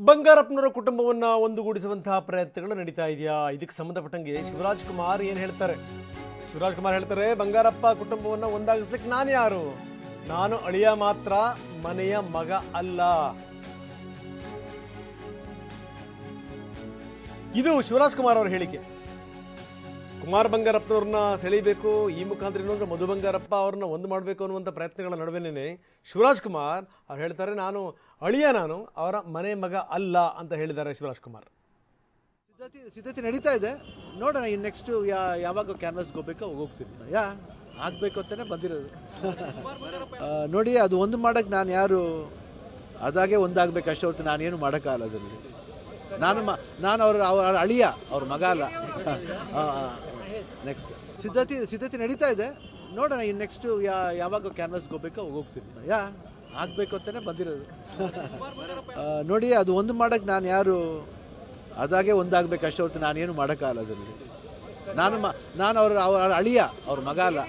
ಬಂಗಾರಪ್ಪನವರ ಕುಟುಂಬವನ್ನ ಒಂದುಗೂಡಿಸುವಂತಹ ಪ್ರಯತ್ನಗಳು ನಡೀತಾ ಇದೆಯಾ? ಇದಕ್ಕೆ ಸಂಬಂಧಪಟ್ಟಂಗೆ ಶಿವರಾಜ್ ಕುಮಾರ್ ಏನು ಹೇಳ್ತಾರೆ? ಶಿವರಾಜ್ ಕುಮಾರ್ ಹೇಳ್ತಾರೆ, ಬಂಗಾರಪ್ಪ ಕುಟುಂಬವನ್ನ ಒಂದಾಗಿಸ್ಲಿಕ್ಕೆ ನಾನು ಯಾರು? ನಾನು ಅಳಿಯ ಮಾತ್ರ, ಮನೆಯ ಮಗ ಅಲ್ಲ. ಇದು ಶಿವರಾಜ್ ಕುಮಾರ್ ಅವರ ಹೇಳಿಕೆ. ಕುಮಾರ್ ಬಂಗಾರಪ್ಪನವ್ರನ್ನ ಸೆಳೀಬೇಕು, ಈ ಮುಖಾಂತರ ಏನಂದ್ರೆ ಮಧು ಬಂಗಾರಪ್ಪ ಅವ್ರನ್ನ ಒಂದು ಮಾಡಬೇಕು ಅನ್ನುವಂಥ ಪ್ರಯತ್ನಗಳ ನಡುವೆನೇ ಶಿವರಾಜ್ ಕುಮಾರ್ ಅವ್ರು ಹೇಳ್ತಾರೆ, ನಾನು ಅಳಿಯ, ನಾನು ಅವರ ಮನೆ ಮಗ ಅಲ್ಲ ಅಂತ ಹೇಳಿದ್ದಾರೆ ಶಿವರಾಜ್ ಕುಮಾರ್. ಸಿದ್ಧತೆ ನಡೀತಾ ಇದೆ, ನೋಡೋಣ. ಇನ್ನು ನೆಕ್ಸ್ಟ್ ಯಾವಾಗ ಕ್ಯಾನ್ವಾಸ್ಗೆ ಹೋಗ್ಬೇಕೋ ಹೋಗ್ತೀನಿ. ಆಗಬೇಕು ಅಂತಲೇ ಬಂದಿರೋದು. ನೋಡಿ, ಅದು ಒಂದು ಮಾಡೋಕ್ಕೆ ನಾನು ಯಾರು? ಅದಾಗೆ ಒಂದಾಗಬೇಕು ಅಷ್ಟೇ ಹೊರತು ನಾನೇನು ಮಾಡೋಕ್ಕಾಗಲ್ಲ ಅದರಲ್ಲಿ. ನಾನು ಅವರ ಅಳಿಯ, ಅವ್ರ ಮಗ ಅಲ್ಲ. ನೆಕ್ಸ್ಟ್ ಸಿದ್ಧತೆ ನಡೀತಾ ಇದೆ, ನೋಡೋಣ. ಇನ್ನು ನೆಕ್ಸ್ಟ್ ಯಾವಾಗ ಕ್ಯಾನ್ವಾಸ್ಗೆ ಹೋಗ್ಬೇಕೋ ಹೋಗ್ತೀನಿ. ಆಗಬೇಕು ಅಂತಲೇ ಬಂದಿರೋದು. ನೋಡಿ, ಅದು ಒಂದು ಮಾಡೋಕ್ಕೆ ನಾನು ಯಾರು? ಅದಾಗೆ ಒಂದಾಗಬೇಕು ಅಷ್ಟೇ ಹೊರತು ನಾನೇನು ಮಾಡೋಕ್ಕಾಗಲ್ಲ ಅದರಲ್ಲಿ. ನಾನು ಅವರ ಅಳಿಯ, ಅವ್ರ ಮಗ ಅಲ್ಲ.